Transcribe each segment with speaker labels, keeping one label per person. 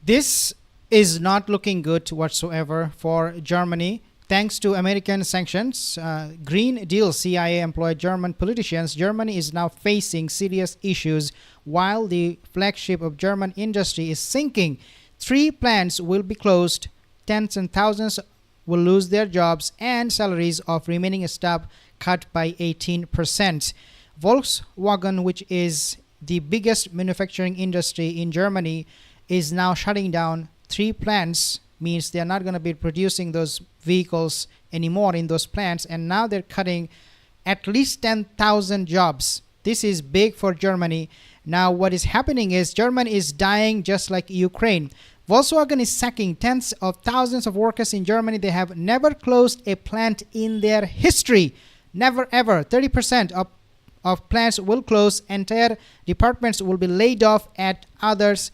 Speaker 1: This is not looking good whatsoever for Germany. Thanks to American sanctions, Green Deal CIA employed German politicians, Germany is now facing serious issues while the flagship of German industry is sinking. 3 plants will be closed, tens and thousands will lose their jobs, and salaries of remaining staff cut by 18%. Volkswagen, which is the biggest manufacturing industry in Germany, is now shutting down 3 plants. Means they are not going to be producing those vehicles anymore in those plants, and now they're cutting at least 10,000 jobs. This is big for Germany. Now what is happening is Germany is dying just like Ukraine. Volkswagen is sacking tens of thousands of workers in Germany. They have never closed a plant in their history. Never ever. 30% of plants will close. Entire departments will be laid off at others.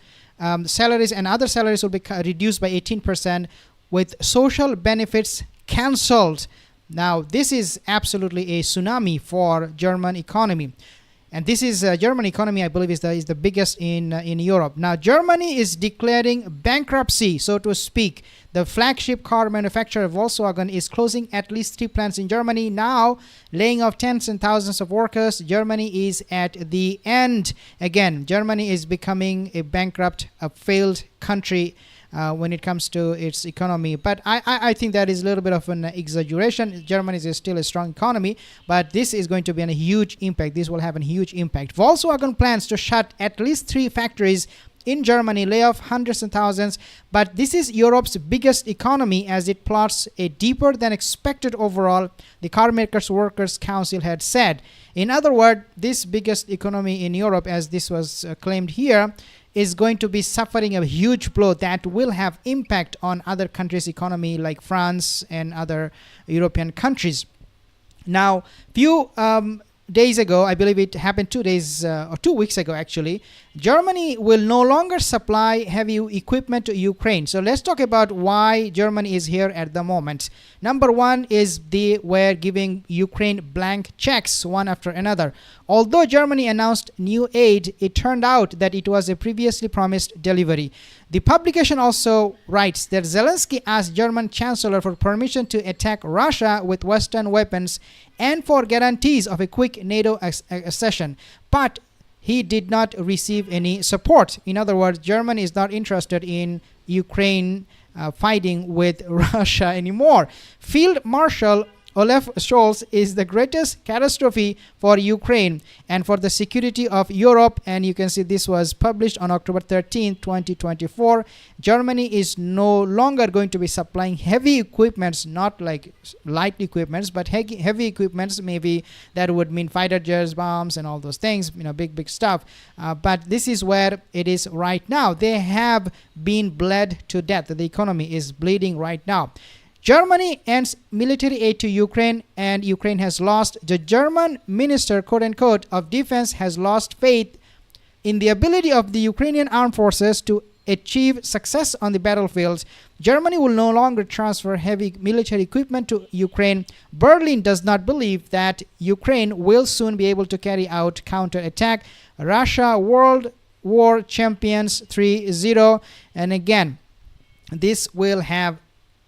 Speaker 1: Salaries and other salaries will be reduced by 18%, with social benefits cancelled. Now this is absolutely a tsunami for German economy. And this is German economy, I believe, is the biggest in Europe. Now Germany is declaring bankruptcy, so to speak. The flagship car manufacturer Volkswagen is closing at least 3 plants in Germany, now laying off tens and thousands of workers. Germany is at the end. Again, Germany is becoming a bankrupt, a failed country when it comes to its economy. But I think that is a little bit of an exaggeration. Germany is still a strong economy, but this is going to be a huge impact. This will have a huge impact. Volkswagen plans to shut at least 3 factories in Germany, lay off hundreds and thousands, but this is Europe's biggest economy as it plots a deeper than expected overall, the Carmakers Workers Council had said. In other words, this biggest economy in Europe, as this was claimed here, is going to be suffering a huge blow that will have impact on other countries' economy like France and other European countries. Now, few days ago, I believe it happened 2 days or 2 weeks ago actually, Germany will no longer supply heavy equipment to Ukraine. So let's talk about why Germany is here at the moment. Number one is they were giving Ukraine blank checks one after another. Although Germany announced new aid, it turned out that it was a previously promised delivery. The publication also writes that Zelensky asked German Chancellor for permission to attack Russia with Western weapons and for guarantees of a quick NATO accession, but he did not receive any support. In other words, Germany is not interested in Ukraine fighting with Russia anymore. Field Marshal Olaf Scholz is the greatest catastrophe for Ukraine and for the security of Europe. And you can see this was published on October 13, 2024. Germany is no longer going to be supplying heavy equipments, not like light equipments, but heavy equipments. Maybe that would mean fighter jets, bombs, and all those things, big stuff. But this is where it is right now. They have been bled to death. The economy is bleeding right now. Germany ends military aid to Ukraine, and Ukraine has lost. The German minister, quote unquote, of defense has lost faith in the ability of the Ukrainian armed forces to achieve success on the battlefields. Germany will no longer transfer heavy military equipment to Ukraine. Berlin does not believe that Ukraine will soon be able to carry out counterattack. Russia World War Champions 3-0. And again, this will have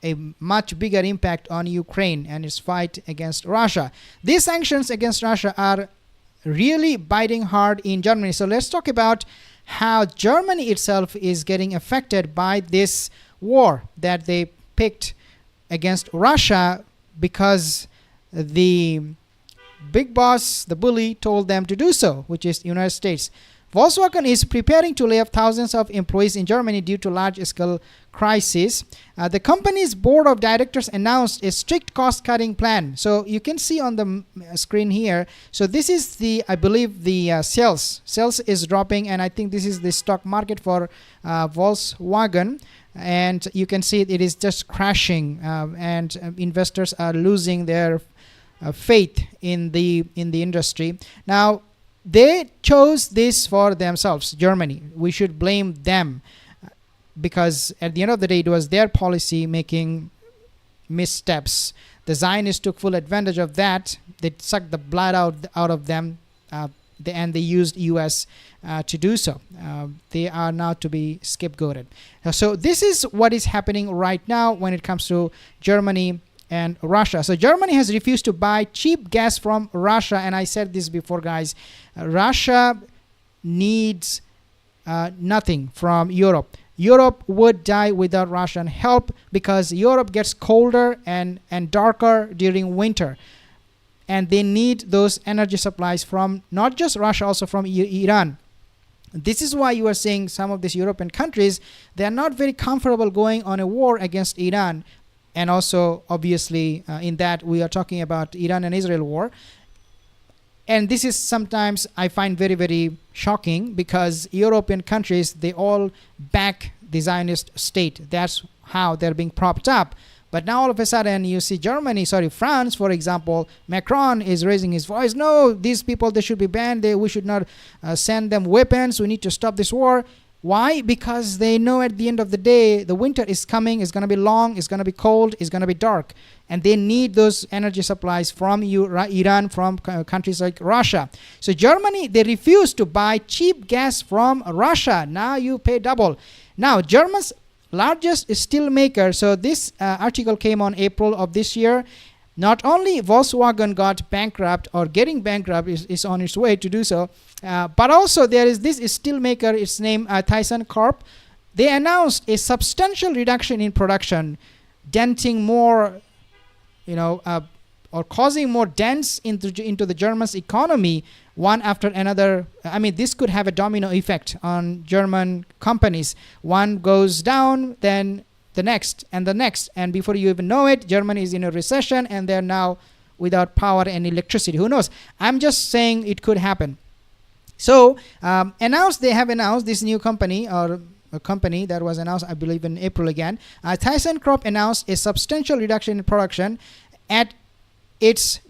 Speaker 1: a much bigger impact on Ukraine and its fight against Russia. These sanctions against Russia are really biting hard in Germany. So let's talk about how Germany itself is getting affected by this war that they picked against Russia because the big boss, the bully, told them to do so, which is the United States. Volkswagen is preparing to lay off thousands of employees in Germany due to large-scale crisis. The company's board of directors announced a strict cost-cutting plan. So you can see on the screen here. So this is I believe the sales. Sales is dropping, and I think this is the stock market for Volkswagen. And you can see it is just crashing, and investors are losing their faith in the industry. Now, they chose this for themselves, Germany. We should blame them because at the end of the day, it was their policy making missteps. The Zionists took full advantage of that. They sucked the blood out of them. and they used U.S. To do so. They are now to be scapegoated. So this is what is happening right now when it comes to Germany and Russia. So Germany has refused to buy cheap gas from Russia, and I said this before, guys. Russia needs nothing from Europe. Europe would die without Russian help because Europe gets colder and darker during winter. And they need those energy supplies from not just Russia, also from Iran. This is why you are seeing some of these European countries, they are not very comfortable going on a war against Iran. And also, obviously, in that we are talking about Iran and Israel war. And this is sometimes I find very, very shocking because European countries, they all back the Zionist state. That's how they're being propped up. But now all of a sudden you see France, for example, Macron is raising his voice. No, these people, they should be banned. We should not send them weapons. We need to stop this war. Why? Because they know at the end of the day, the winter is coming. It's going to be long. It's going to be cold. It's going to be dark. And they need those energy supplies from Iran, from countries like Russia. So Germany, they refuse to buy cheap gas from Russia. Now you pay double. Now, Germany's largest steel maker. So this article came on April of this year. Not only Volkswagen got bankrupt or getting bankrupt is on its way to do so, but also there is this steel maker, its name Thyssen Corp. They announced a substantial reduction in production, denting more, or causing more dents into the German's economy, one after another. I mean, this could have a domino effect on German companies. One goes down, then the next, and before you even know it, Germany is in a recession, and they're now without power and electricity. Who knows? I'm just saying it could happen. So, they have announced this new company, or a company that was announced, I believe, in April again. Thyssen Corp announced a substantial reduction in production at its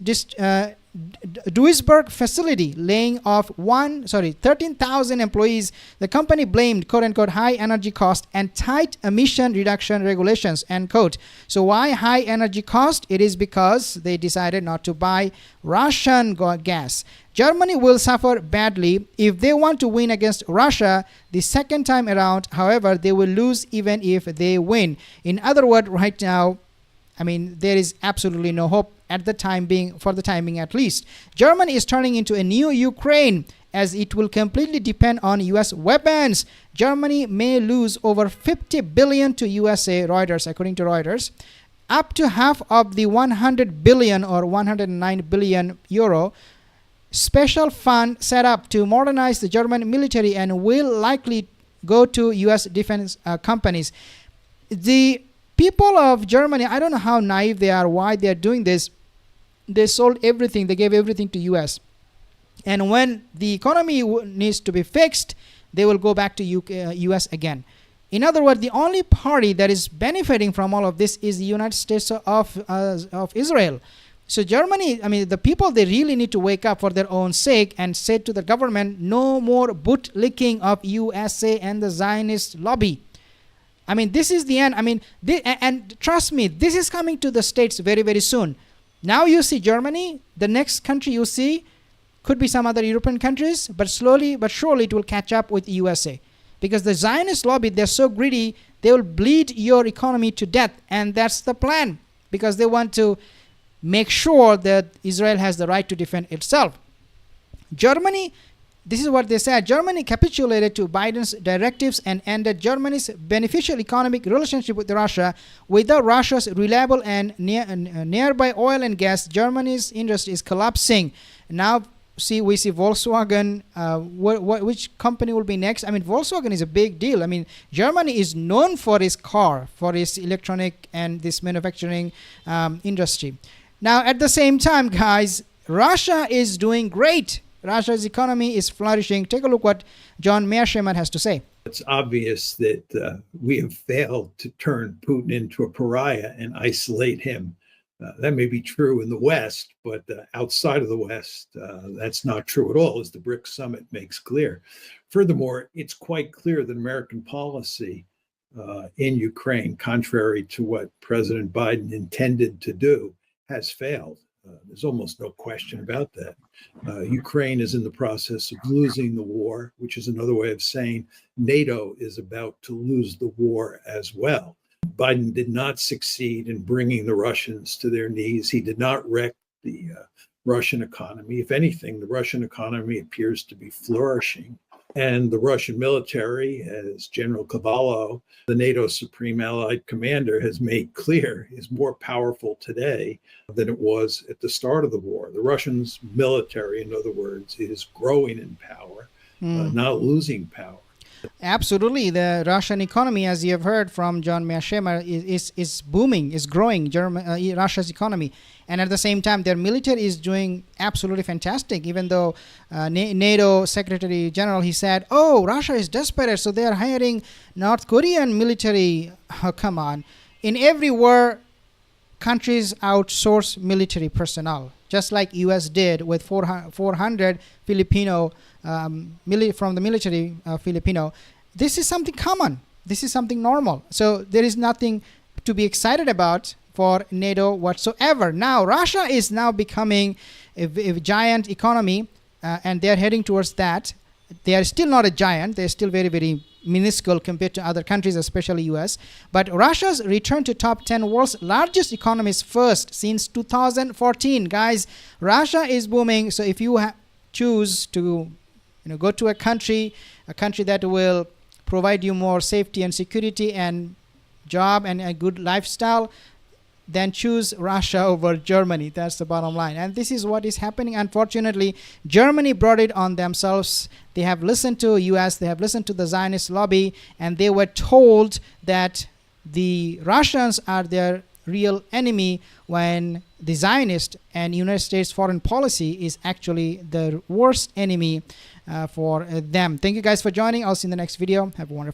Speaker 1: Duisburg facility, laying off 13,000 employees. The company blamed, quote unquote, high energy cost and tight emission reduction regulations, end quote. So why high energy cost? It is because they decided not to buy Russian gas. Germany will suffer badly if they want to win against Russia the second time around. However, they will lose even if they win. In other words, right now, I mean, there is absolutely no hope at the time being, for the time being at least. Germany is turning into a new Ukraine, as it will completely depend on US weapons. Germany may lose over 50 billion to USA, Reuters, according to Reuters. Up to half of the 100 billion or 109 billion euro special fund set up to modernize the German military and will likely go to US defense companies. The people of Germany, I don't know how naive they are, why they are doing this. They sold everything. They gave everything to US. And when the economy needs to be fixed, they will go back to US again. In other words, the only party that is benefiting from all of this is the United States of Israel. So Germany, I mean, the people, they really need to wake up for their own sake and say to the government, no more bootlicking of USA and the Zionist lobby. I mean, this is the end. I mean, and trust me, this is coming to the States very, very soon. Now you see Germany, the next country you see could be some other European countries, but slowly but surely it will catch up with USA. Because the Zionist lobby, they're so greedy, they will bleed your economy to death. And that's the plan, because they want to make sure that Israel has the right to defend itself. Germany, this is what they said. Germany capitulated to Biden's directives and ended Germany's beneficial economic relationship with Russia. Without Russia's reliable and nearby oil and gas, Germany's industry is collapsing. Now, we see Volkswagen. Which company will be next? I mean, Volkswagen is a big deal. I mean, Germany is known for its car, for its electronic and this manufacturing industry. Now, at the same time, guys, Russia is doing great. Russia's economy is flourishing. Take a look what John Mearsheimer has to say.
Speaker 2: It's obvious that we have failed to turn Putin into a pariah and isolate him. That may be true in the West, but outside of the West, that's not true at all, as the BRICS summit makes clear. Furthermore, it's quite clear that American policy in Ukraine, contrary to what President Biden intended to do, has failed. There's almost no question about that. Ukraine is in the process of losing the war, which is another way of saying NATO is about to lose the war as well. Biden did not succeed in bringing the Russians to their knees. He did not wreck the Russian economy. If anything, the Russian economy appears to be flourishing. And the Russian military, as General Cavallo, the NATO Supreme Allied Commander, has made clear, is more powerful today than it was at the start of the war. The Russians' military, in other words, is growing in power, not losing power.
Speaker 1: Absolutely. The Russian economy, as you have heard from John Mearsheimer, is booming, is growing, Russia's economy. And at the same time, their military is doing absolutely fantastic. Even though NATO Secretary General, he said, oh, Russia is desperate, so they are hiring North Korean military. Oh, come on. In every war, countries outsource military personnel, just like U.S. did with 400 Filipino from the military Filipino. This is something common. This is something normal. So there is nothing to be excited about for NATO whatsoever. Now, Russia is now becoming a giant economy, and they're heading towards that. They are still not a giant. They're still very, very minuscule compared to other countries, especially US. But Russia's returned to top 10 world's largest economies first since 2014. Guys, Russia is booming. So if you choose to go to a country that will provide you more safety and security and job and a good lifestyle, then choose Russia over Germany. That's the bottom line. And this is what is happening. Unfortunately, Germany brought it on themselves. They have listened to US, they have listened to the Zionist lobby, and they were told that the Russians are their real enemy, when the Zionist and United States foreign policy is actually the worst enemy for them. Thank you guys for joining. I'll see you in the next video. Have a wonderful